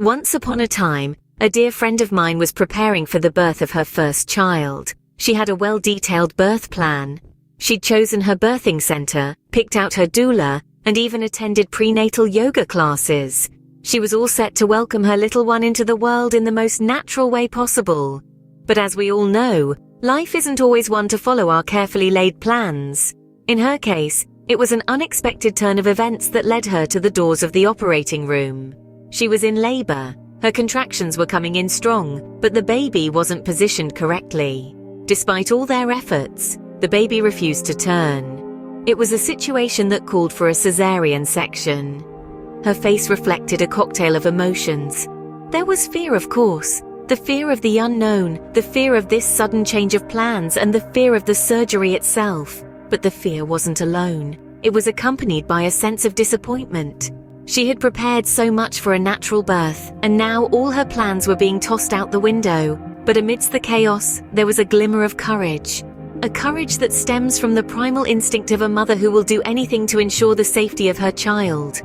Once upon a time, a dear friend of mine was preparing for the birth of her first child. She had a well-detailed birth plan. She'd chosen her birthing center, picked out her doula, and even attended prenatal yoga classes. She was all set to welcome her little one into the world in the most natural way possible. But as we all know, life isn't always one to follow our carefully laid plans. In her case, it was an unexpected turn of events that led her to the doors of the operating room. She was in labor. Her contractions were coming in strong, but the baby wasn't positioned correctly. Despite all their efforts, the baby refused to turn. It was a situation that called for a cesarean section. Her face reflected a cocktail of emotions. There was fear, of course. The fear of the unknown, the fear of this sudden change of plans, and the fear of the surgery itself. But the fear wasn't alone. It was accompanied by a sense of disappointment. She had prepared so much for a natural birth, and now all her plans were being tossed out the window. But amidst the chaos, there was a glimmer of courage. A courage that stems from the primal instinct of a mother who will do anything to ensure the safety of her child.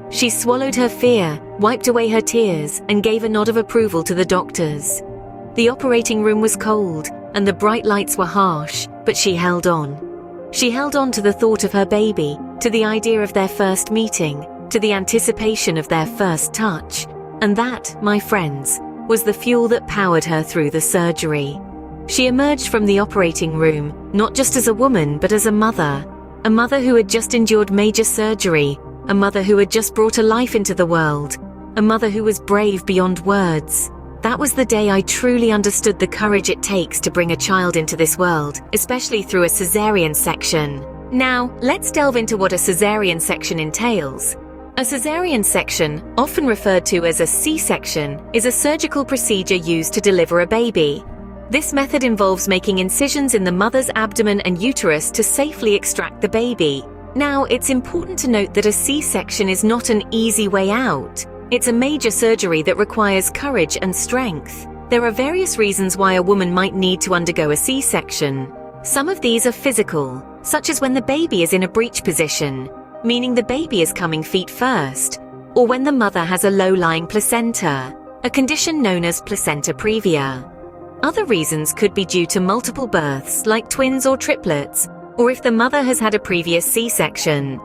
She swallowed her fear, wiped away her tears, and gave a nod of approval to the doctors. The operating room was cold, and the bright lights were harsh, but she held on. She held on to the thought of her baby, to the idea of their first meeting, to the anticipation of their first touch. And that, my friends, was the fuel that powered her through the surgery. She emerged from the operating room, not just as a woman, but as a mother who had just endured major surgery, a mother who had just brought a life into the world, a mother who was brave beyond words. That was the day I truly understood the courage it takes to bring a child into this world, especially through a cesarean section. Now, let's delve into what a cesarean section entails. A cesarean section, often referred to as a C-section, is a surgical procedure used to deliver a baby. This method involves making incisions in the mother's abdomen and uterus to safely extract the baby. Now, it's important to note that a C-section is not an easy way out. It's a major surgery that requires courage and strength. There are various reasons why a woman might need to undergo a C-section. Some of these are physical, such as when the baby is in a breech position, meaning the baby is coming feet first, or when the mother has a low-lying placenta, a condition known as placenta previa. Other reasons could be due to multiple births, like twins or triplets, or if the mother has had a previous C-section.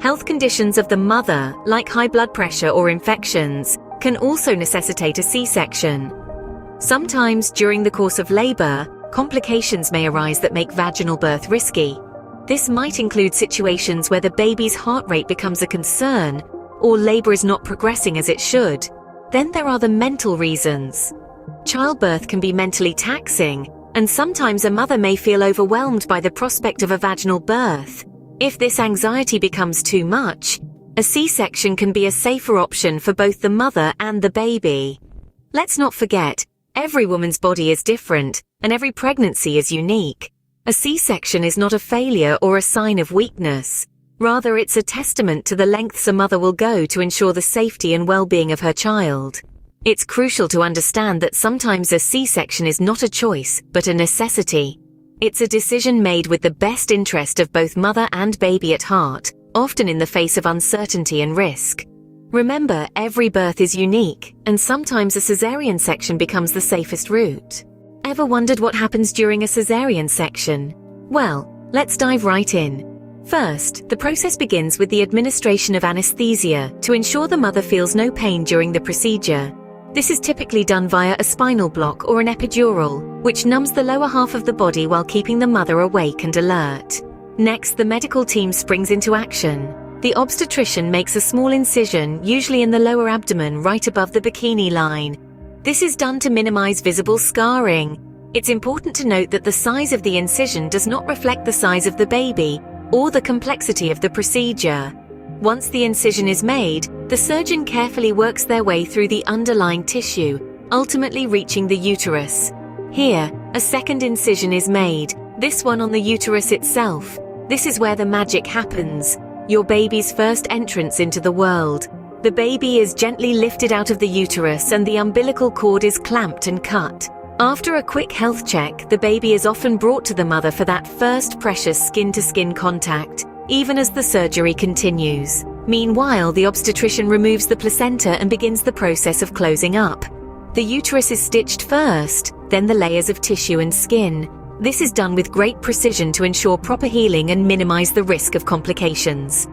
Health conditions of the mother, like high blood pressure or infections, can also necessitate a C-section. Sometimes during the course of labor, complications may arise that make vaginal birth risky. This might include situations where the baby's heart rate becomes a concern, or labor is not progressing as it should. Then there are the mental reasons. Childbirth can be mentally taxing, and sometimes a mother may feel overwhelmed by the prospect of a vaginal birth. If this anxiety becomes too much, a C-section can be a safer option for both the mother and the baby. Let's not forget, every woman's body is different, and every pregnancy is unique. A C-section is not a failure or a sign of weakness. Rather, it's a testament to the lengths a mother will go to ensure the safety and well-being of her child. It's crucial to understand that sometimes a C-section is not a choice, but a necessity. It's a decision made with the best interest of both mother and baby at heart, often in the face of uncertainty and risk. Remember, every birth is unique, and sometimes a cesarean section becomes the safest route. Ever wondered what happens during a cesarean section? Well, let's dive right in. First, the process begins with the administration of anesthesia to ensure the mother feels no pain during the procedure. This is typically done via a spinal block or an epidural, which numbs the lower half of the body while keeping the mother awake and alert. Next, the medical team springs into action. The obstetrician makes a small incision, usually in the lower abdomen right above the bikini line. This is done to minimize visible scarring. It's important to note that the size of the incision does not reflect the size of the baby or the complexity of the procedure. Once the incision is made, the surgeon carefully works their way through the underlying tissue, ultimately reaching the uterus. Here, a second incision is made, this one on the uterus itself. This is where the magic happens, your baby's first entrance into the world. The baby is gently lifted out of the uterus and the umbilical cord is clamped and cut. After a quick health check, the baby is often brought to the mother for that first precious skin-to-skin contact. even as the surgery continues. Meanwhile, the obstetrician removes the placenta and begins the process of closing up. The uterus is stitched first, then the layers of tissue and skin. This is done with great precision to ensure proper healing and minimize the risk of complications.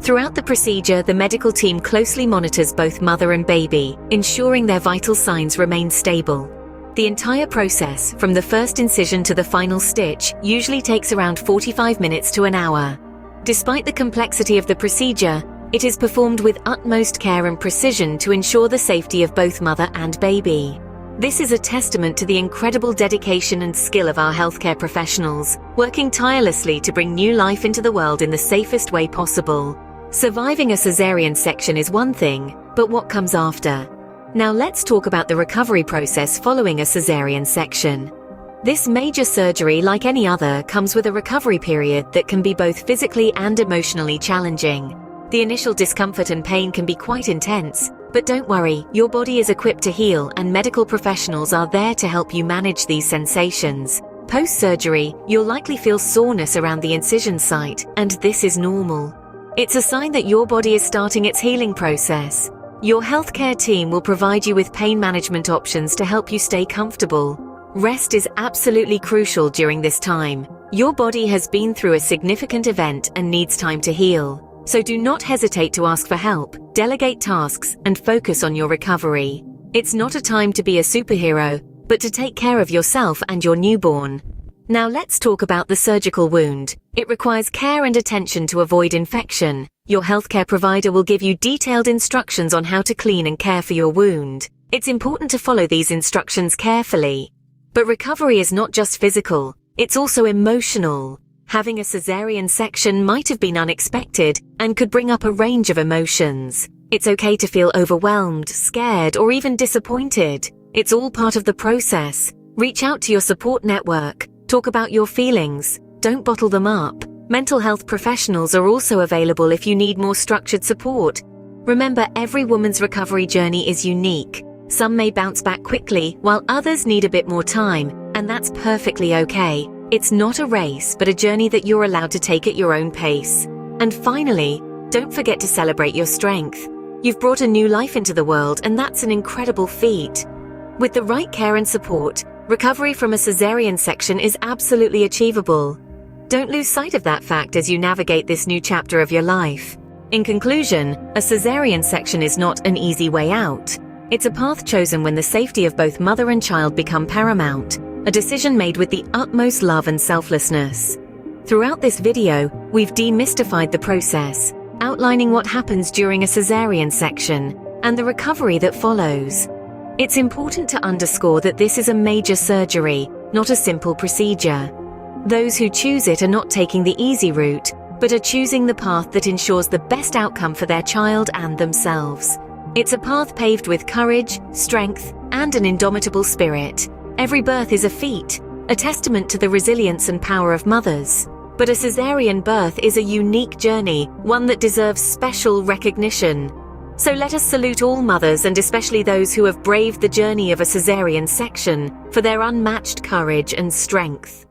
Throughout the procedure, the medical team closely monitors both mother and baby, ensuring their vital signs remain stable. The entire process, from the first incision to the final stitch, usually takes around 45 minutes to an hour. Despite the complexity of the procedure, it is performed with utmost care and precision to ensure the safety of both mother and baby. This is a testament to the incredible dedication and skill of our healthcare professionals, working tirelessly to bring new life into the world in the safest way possible. Surviving a cesarean section is one thing, but what comes after? Now let's talk about the recovery process following a cesarean section. This major surgery, like any other, comes with a recovery period that can be both physically and emotionally challenging. The initial discomfort and pain can be quite intense, but don't worry, your body is equipped to heal and medical professionals are there to help you manage these sensations. Post-surgery, you'll likely feel soreness around the incision site, and this is normal. It's a sign that your body is starting its healing process. Your healthcare team will provide you with pain management options to help you stay comfortable. Rest is absolutely crucial during this time. Your body has been through a significant event and needs time to heal. So do not hesitate to ask for help, delegate tasks, and focus on your recovery. It's not a time to be a superhero, but to take care of yourself and your newborn. Now let's talk about the surgical wound. It requires care and attention to avoid infection. Your healthcare provider will give you detailed instructions on how to clean and care for your wound. It's important to follow these instructions carefully. But recovery is not just physical, it's also emotional. Having a cesarean section might have been unexpected and could bring up a range of emotions. It's okay to feel overwhelmed, scared, or even disappointed. It's all part of the process. Reach out to your support network. Talk about your feelings. Don't bottle them up. Mental health professionals are also available if you need more structured support. Remember, every woman's recovery journey is unique. Some may bounce back quickly, while others need a bit more time, and that's perfectly okay. It's not a race, but a journey that you're allowed to take at your own pace. And finally, don't forget to celebrate your strength. You've brought a new life into the world, and that's an incredible feat. With the right care and support, recovery from a cesarean section is absolutely achievable. Don't lose sight of that fact as you navigate this new chapter of your life. In conclusion, a cesarean section is not an easy way out. It's a path chosen when the safety of both mother and child become paramount, a decision made with the utmost love and selflessness. Throughout this video, we've demystified the process, outlining what happens during a cesarean section and the recovery that follows. It's important to underscore that this is a major surgery, not a simple procedure. Those who choose it are not taking the easy route, but are choosing the path that ensures the best outcome for their child and themselves. It's a path paved with courage, strength, and an indomitable spirit. Every birth is a feat, a testament to the resilience and power of mothers. But a cesarean birth is a unique journey, one that deserves special recognition. So let us salute all mothers, and especially those who have braved the journey of a cesarean section, for their unmatched courage and strength.